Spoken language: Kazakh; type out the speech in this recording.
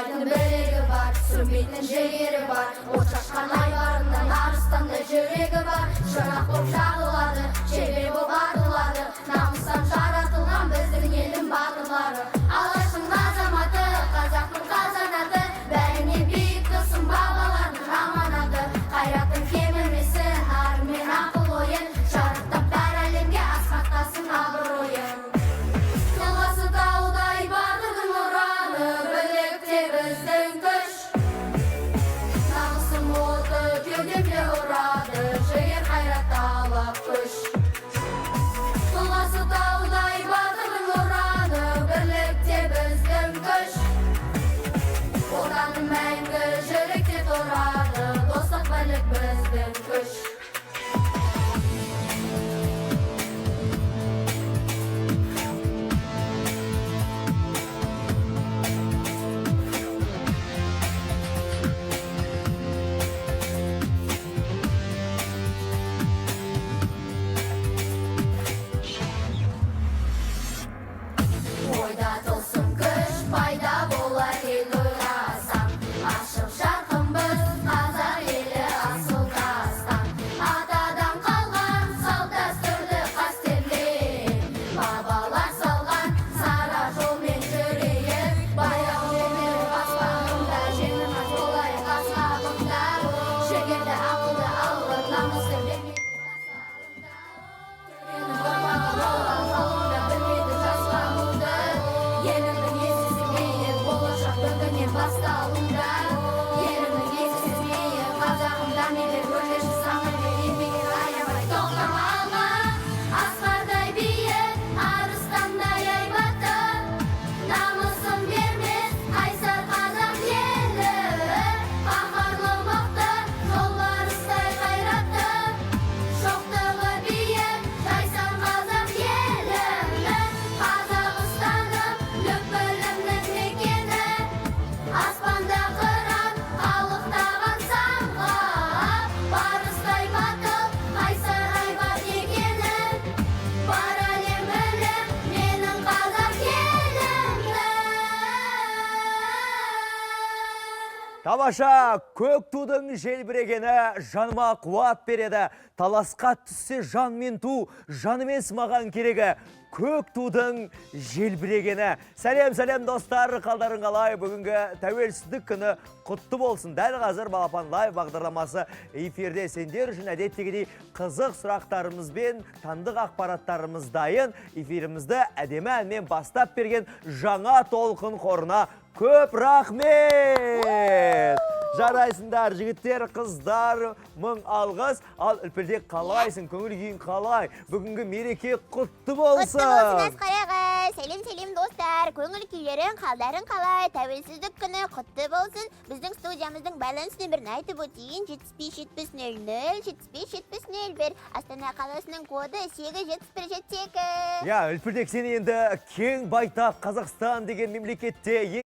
Алтайдың білегі бар, сүрмейтін жігері бар. От шашқан айбарында арыстандай жүрегі бар. Шырақ боп жағылады, шебер боп артылады. Намыстан жаратылған біздің елдің батырлары. Алаштың азаматы, қазақтың қазанаты. Бәріне биік тұрсын бабалардың аманаты. Қайраттың кемімесін, ары мен ақыл ойын. Шарықтап бар әлемге асқақтасын абыройын. Тұлғасы таудай батырдың ұраны, бірлікте біздің күш. Намысым оты кеудемде ұрады, жігер қайратта алып күш. Тұлғасы таудай батырдың ұраны, бірлікте біздің күш. Отаным мәңгі жүректе тұрады, достық бірлік біздің күш. Ойда тылсым күш пайда болар ел ойласаң. Ашық жарқынбыз қазақ елі асыл тастан. Атадан қалған салт дәстүрді қастерлеп, бабалар салған сара жолмен жүрейік. Баяу жемер аспанында, жеңімпаз болайық асқағында. Жігерді ақылды алып, намысты бермейді жасағында. Төренің ұрпағы болған халқында білмейді жасқануды. Елімнің есесімейін, болашақ бүгіннен басталуда. Елімнің есесімейін, қазағымда мейлер өрлеші саңыр бер еңбегін аямай тоқтама алға. Асқардай биік, арыстандай айбатты. Намысын бермес қайсар қазақ елі. Қаһарлы мықты, жолбарыстай қайратты. Шоқтығы биік, жайсаң қазақ елі. Қазақстаным лүп-білімнің мекені. Аспанда қыран, қалықтаған самғап. Барыстай батыл, қайсар айбат екені. Бар әлем біліп, менің қазақ елімді. Тамаша, көк тудың желбірегені жаныма қуат береді. Таласқа түссе жан мен ту, жан емес маған керегі. Көк тудың желбірегені. Сәлем достар, қалдарың қалай? Бүгінгі тәуелсіздік күні құтты болсын. Дәл қазір Балапан лайв бағдарламасы эфирде. Сендер үшін әдеттегідей қызық сұрақтарымызбен таңдық ақпараттарымыз дайын. Эфирімізді әдемі әнмен бастап берген жаңа толқын қорына көп рахмет! Жарайсыңдар, жігіттер, қыздар, мың алғыс. Ал Үлпілдек қалайсың, көңіл күйің қалай? Бүгінгі мереке құтты болсын. Құтты болсын Асқар ағай. Сәлем достар. Көңіл күйлерің, қалдарың қалай? Тәуелсіздік күні құтты болсын. Біздің студиямыздың байланыс нөмірін айтып өтейін. 75-700, 75-701. Астана қаласының коды 8778. Я, Үлпілдек, сен енді кең байтақ Қазақстан деген мемлекетте